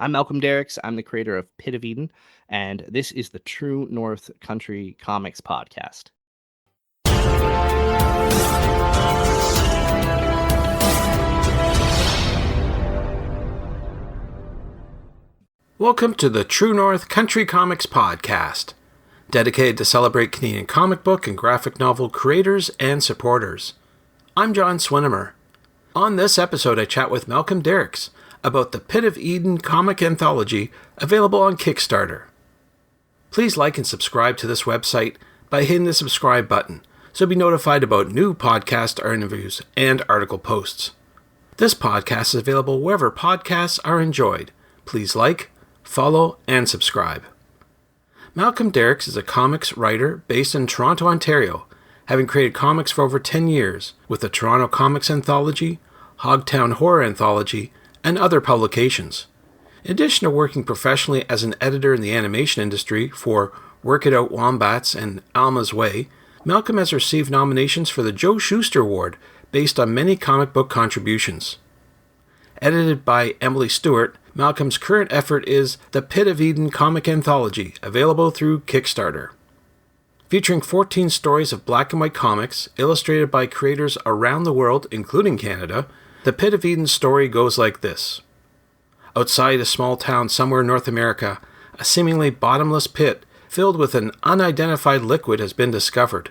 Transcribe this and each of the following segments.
I'm Malcolm Derikx. I'm the creator of Pit of Eden, and this is the True North Country Comics podcast. Welcome to the True North Country Comics podcast, dedicated to celebrate Canadian comic book and graphic novel creators and supporters. I'm John Swinimer. On this episode, I chat with Malcolm Derikx about the Pit of Eden comic anthology available on Kickstarter. Please like and subscribe to this website by hitting the subscribe button so be notified about new podcast interviews and article posts. This podcast is available wherever podcasts are enjoyed. Please like, follow, and subscribe. Malcolm Derikx is a comics writer based in Toronto, Ontario, having created comics for over 10 years with the Toronto Comics Anthology, Hogtown Horror Anthology, and other publications. In addition to working professionally as an editor in the animation industry for Work It Out Wombats and Alma's Way, Malcolm has received nominations for the Joe Shuster Award based on many comic book contributions. Edited by Emily Stewart, Malcolm's current effort is the Pit of Eden comic anthology, available through Kickstarter. Featuring 14 stories of black and white comics, illustrated by creators around the world, including Canada, the Pit of Eden story goes like this. Outside a small town somewhere in North America, a seemingly bottomless pit filled with an unidentified liquid has been discovered.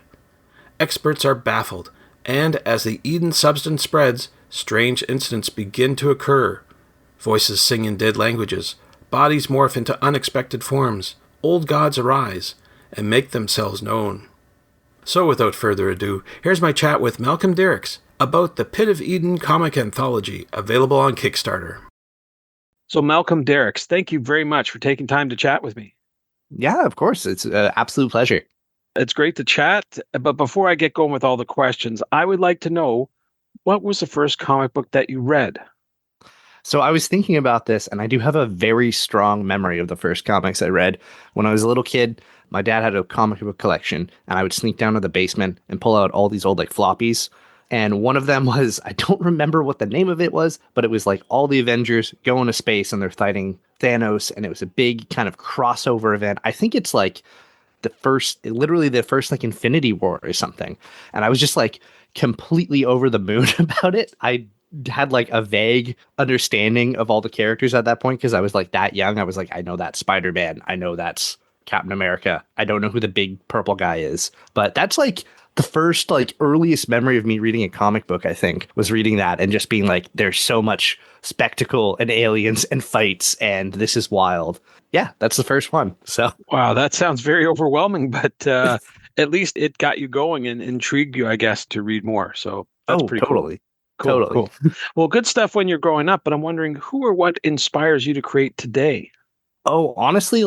Experts are baffled, and as the Eden substance spreads, strange incidents begin to occur. Voices sing in dead languages, bodies morph into unexpected forms, old gods arise, and make themselves known. So without further ado, here's my chat with Malcolm Derikx about the Pit of Eden comic anthology, available on Kickstarter. So Malcolm Derikx, thank you very much for taking time to chat with me. Yeah, of course. It's an absolute pleasure. It's great to chat, but before I get going with all the questions, I would like to know, what was the first comic book that you read? So I was thinking about this, and I do have a very strong memory of the first comics I read. When I was a little kid, my dad had a comic book collection, and I would sneak down to the basement and pull out all these old floppies. And one of them was, I don't remember what the name of it was, but it was all the Avengers go into space and they're fighting Thanos, and it was a big kind of crossover event. I think it's literally the first Infinity War or something. And I was just completely over the moon about it. I had a vague understanding of all the characters at that point because I was that young. I was I know that's Spider-Man. I know that's Captain America. I don't know who the big purple guy is, but that's the first earliest memory of me reading a comic book, I think, was reading that and just being there's so much spectacle and aliens and fights and this is wild. Yeah, that's the first one. So wow, that sounds very overwhelming, but at least it got you going and intrigued you, I guess, to read more. So that's pretty totally. Cool. Totally. Cool. Well, good stuff when you're growing up, but I'm wondering who or what inspires you to create today? Oh, honestly,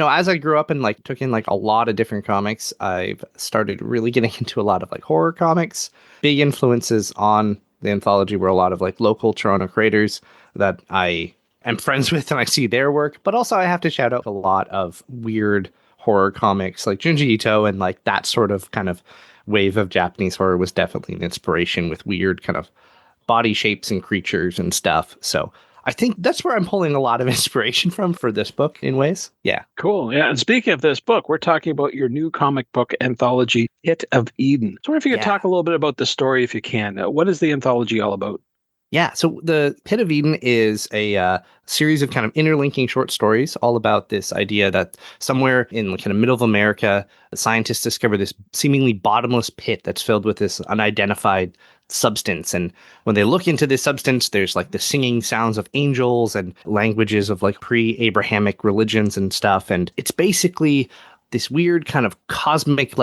as I grew up and took in a lot of different comics, I've started really getting into a lot of horror comics. Big influences on the anthology were a lot of local Toronto creators that I am friends with and I see their work. But also I have to shout out a lot of weird horror comics like Junji Ito, and that sort of kind of wave of Japanese horror was definitely an inspiration with weird kind of body shapes and creatures and stuff. So I think that's where I'm pulling a lot of inspiration from for this book in ways. Yeah. Cool. Yeah. And speaking of this book, we're talking about your new comic book anthology, Pit of Eden. So I wonder if you could talk a little bit about the story if you can. What is the anthology all about? Yeah, so the Pit of Eden is a series of kind of interlinking short stories all about this idea that somewhere in kind of middle of America, the scientists discover this seemingly bottomless pit that's filled with this unidentified substance. And when they look into this substance, there's the singing sounds of angels and languages of pre-Abrahamic religions and stuff. And it's basically this weird kind of cosmic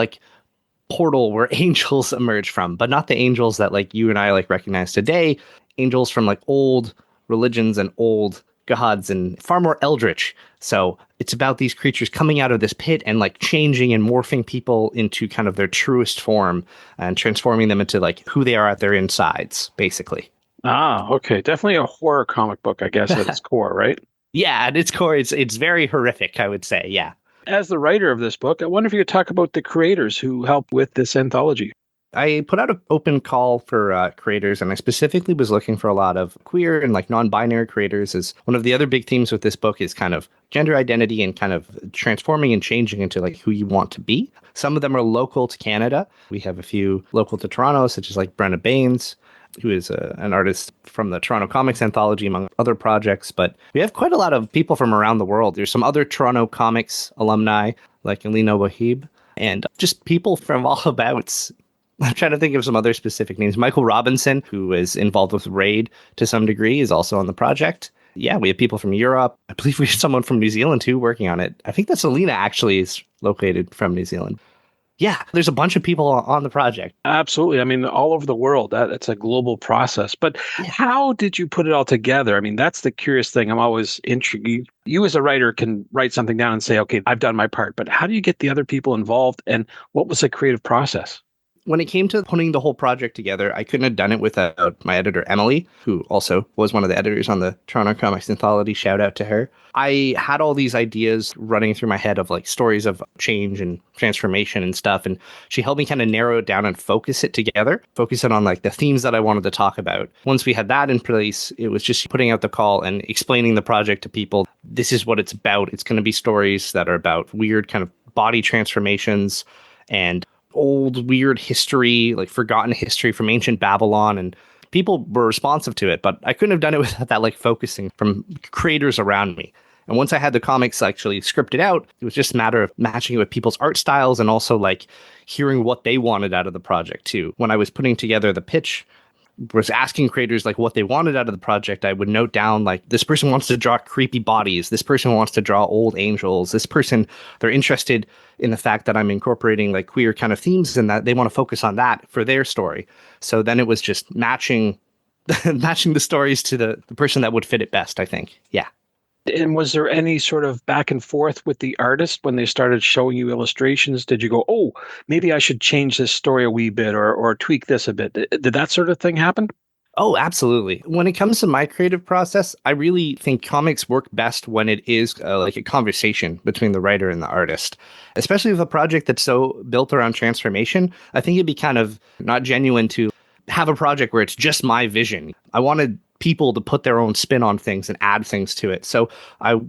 portal where angels emerge from, but not the angels that you and I recognize today. Angels from old religions and old gods and far more eldritch. So it's about these creatures coming out of this pit and changing and morphing people into kind of their truest form and transforming them into who they are at their insides, basically. Ah, okay. Definitely a horror comic book, I guess, at its core, right? Yeah, at its core, it's very horrific, I would say. Yeah. As the writer of this book, I wonder if you could talk about the creators who helped with this anthology. I put out an open call for creators, and I specifically was looking for a lot of queer and like non-binary creators. As one of the other big themes with this book is kind of gender identity and kind of transforming and changing into like who you want to be. Some of them are local to Canada. We have a few local to Toronto, such as like Brenna Baines, who is an artist from the Toronto Comics Anthology, among other projects. But we have quite a lot of people from around the world. There's some other Toronto Comics alumni, like Alina Wahib, and just people from all abouts. I'm trying to think of some other specific names. Michael Robinson, who is involved with Raid to some degree, is also on the project. Yeah, we have people from Europe. I believe we have someone from New Zealand, too, working on it. I think that Selena actually is located from New Zealand. Yeah, there's a bunch of people on the project. Absolutely. I mean, all over the world, it's a global process. But how did you put it all together? I mean, that's the curious thing. I'm always intrigued. You as a writer can write something down and say, okay, I've done my part. But how do you get the other people involved? And what was the creative process? When it came to putting the whole project together, I couldn't have done it without my editor, Emily, who also was one of the editors on the Toronto Comics Anthology. Shout out to her. I had all these ideas running through my head of like stories of change and transformation and stuff. And she helped me kind of narrow it down and focus it together, focus it on like the themes that I wanted to talk about. Once we had that in place, it was just putting out the call and explaining the project to people. This is what it's about. It's going to be stories that are about weird kind of body transformations and old weird history, like forgotten history from ancient Babylon, and people were responsive to it, but I couldn't have done it without that like focusing from creators around me. And once I had the comics actually scripted out, it was just a matter of matching it with people's art styles and also like hearing what they wanted out of the project too. When I was putting together the pitch, was asking creators like what they wanted out of the project, I would note down like this person wants to draw creepy bodies, this person wants to draw old angels, this person, they're interested in the fact that I'm incorporating like queer kind of themes and that they want to focus on that for their story. So then it was just matching matching the stories to the person that would fit it best, I think. Yeah. And was there any sort of back and forth with the artist when they started showing you illustrations? Did you go, oh, maybe I should change this story a wee bit or tweak this a bit? Did that sort of thing happen? Oh, absolutely. When it comes to my creative process, I really think comics work best when it is like a conversation between the writer and the artist, especially with a project that's so built around transformation. I think it'd be kind of not genuine to have a project where it's just my vision. I wanted people to put their own spin on things and add things to it. So I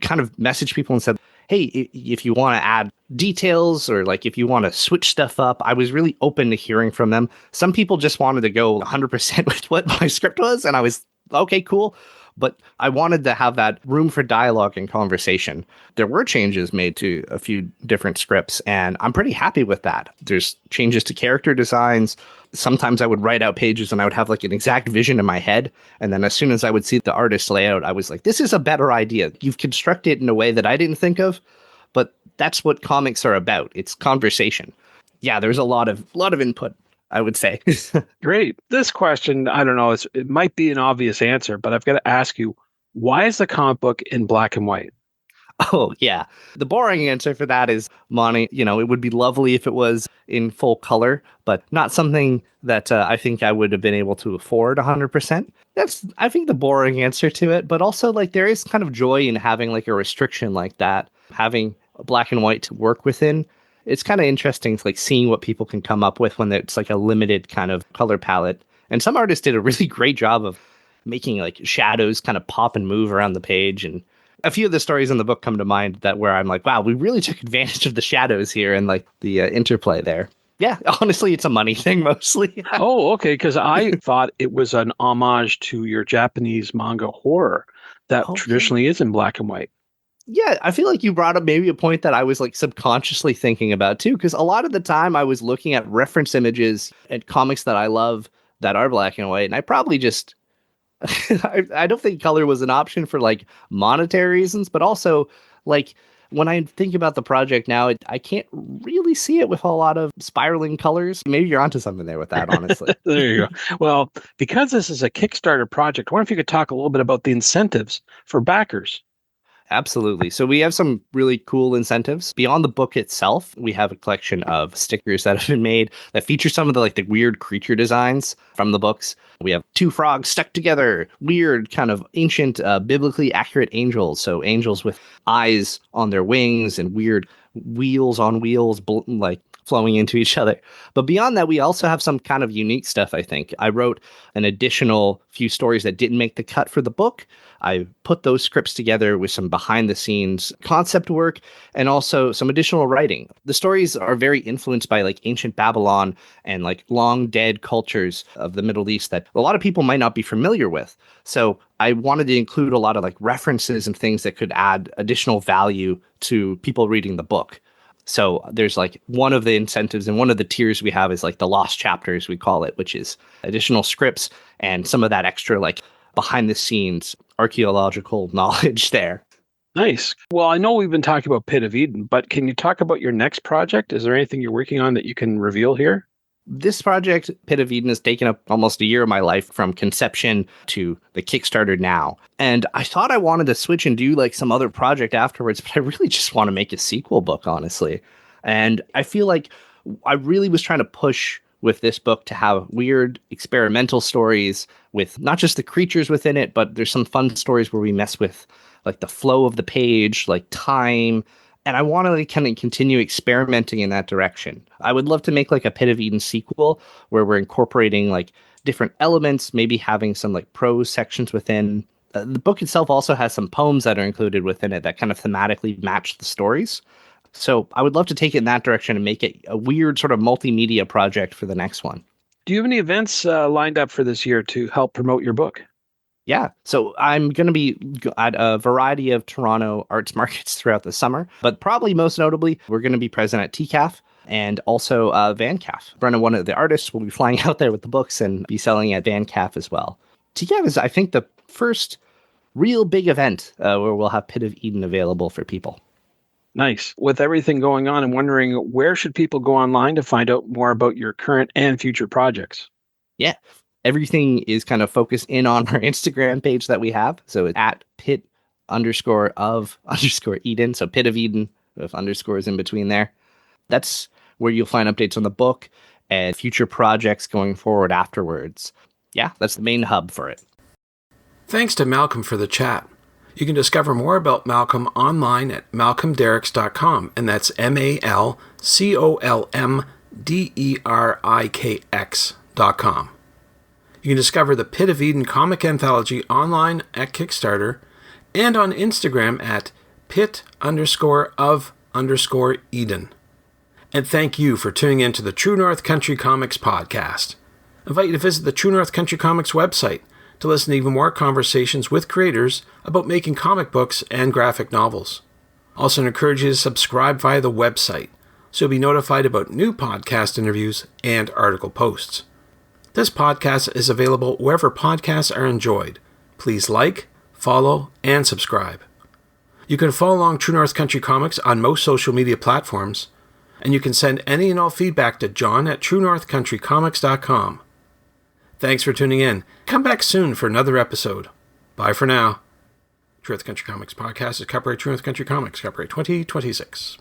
kind of messaged people and said, hey, if you want to add details or like if you want to switch stuff up, I was really open to hearing from them. Some people just wanted to go 100% with what my script was. And I was, okay, cool. But I wanted to have that room for dialogue and conversation. There were changes made to a few different scripts, and I'm pretty happy with that. There's changes to character designs. Sometimes I would write out pages and I would have like an exact vision in my head. And then as soon as I would see the artist's layout, I was like, this is a better idea. You've constructed it in a way that I didn't think of, but that's what comics are about. It's conversation. Yeah, there's a lot of input, I would say. Great. This question, I don't know, it might be an obvious answer, but I've got to ask you, why is the comic book in black and white? Oh, yeah. The boring answer for that is, Monty, it would be lovely if it was in full color, but not something that I think I would have been able to afford 100%. That's, I think, the boring answer to it. But also, like, there is kind of joy in having like a restriction like that, having black and white to work within. It's kind of interesting, like seeing what people can come up with when it's like a limited kind of color palette. And some artists did a really great job of making like shadows kind of pop and move around the page. And a few of the stories in the book come to mind that where I'm like, wow, we really took advantage of the shadows here and like the interplay there. Yeah, honestly, it's a money thing mostly. Oh, okay. Because I thought it was an homage to your Japanese manga horror that traditionally is in black and white. Yeah, I feel like you brought up maybe a point that I was like subconsciously thinking about too, because a lot of the time I was looking at reference images and comics that I love that are black and white, and I probably just I don't think color was an option for like monetary reasons, but also like when I think about the project now, I can't really see it with a lot of spiraling colors. Maybe you're onto something there with that, honestly. There you go. Well, because this is a Kickstarter project, I wonder if you could talk a little bit about the incentives for backers. Absolutely. So we have some really cool incentives. Beyond the book itself, we have a collection of stickers that have been made that feature some of the weird creature designs from the books. We have two frogs stuck together, weird kind of ancient, biblically accurate angels. So angels with eyes on their wings and weird wheels on wheels, like flowing into each other. But beyond that, we also have some kind of unique stuff, I think. I wrote an additional few stories that didn't make the cut for the book. I put those scripts together with some behind the scenes concept work and also some additional writing. The stories are very influenced by like ancient Babylon and like long dead cultures of the Middle East that a lot of people might not be familiar with. So I wanted to include a lot of like references and things that could add additional value to people reading the book. So there's like one of the incentives and one of the tiers we have is like the lost chapters, we call it, which is additional scripts and some of that extra like behind the scenes archaeological knowledge there. Nice. Well, I know we've been talking about Pit of Eden, but can you talk about your next project? Is there anything you're working on that you can reveal here? This project, Pit of Eden, has taken up almost a year of my life from conception to the Kickstarter now. And I thought I wanted to switch and do like some other project afterwards, but I really just want to make a sequel book, honestly. And I feel like I really was trying to push with this book to have weird experimental stories with not just the creatures within it, but there's some fun stories where we mess with like the flow of the page, like time. And I want to like kind of continue experimenting in that direction. I would love to make like a Pit of Eden sequel where we're incorporating like different elements, maybe having some like prose sections within. The book itself also has some poems that are included within it that kind of thematically match the stories. So I would love to take it in that direction and make it a weird sort of multimedia project for the next one. Do you have any events lined up for this year to help promote your book? Yeah. So I'm going to be at a variety of Toronto arts markets throughout the summer, but probably most notably, we're going to be present at TCAF and also VanCaf. Brennan, one of the artists, will be flying out there with the books and be selling at VanCaf as well. TCAF is, I think, the first real big event where we'll have Pit of Eden available for people. Nice. With everything going on, I'm wondering where should people go online to find out more about your current and future projects? Yeah. Everything is kind of focused in on our Instagram page that we have. So it's at pit_of_Eden. So Pit of Eden with underscores in between there. That's where you'll find updates on the book and future projects going forward afterwards. Yeah, that's the main hub for it. Thanks to Malcolm for the chat. You can discover more about Malcolm online at malcolmderikx.com, and that's MalcolmDerikx.com. You can discover the Pit of Eden Comic Anthology online at Kickstarter and on Instagram at pit_of_Eden. And thank you for tuning in to the True North Country Comics podcast. I invite you to visit the True North Country Comics website to listen to even more conversations with creators about making comic books and graphic novels. Also encourage you to subscribe via the website so you'll be notified about new podcast interviews and article posts. This podcast is available wherever podcasts are enjoyed. Please like, follow, and subscribe. You can follow along True North Country Comics on most social media platforms, and you can send any and all feedback to john@truenorthcountrycomics.com. Thanks for tuning in. Come back soon for another episode. Bye for now. True North Country Comics podcast is copyright True North Country Comics, copyright 2026.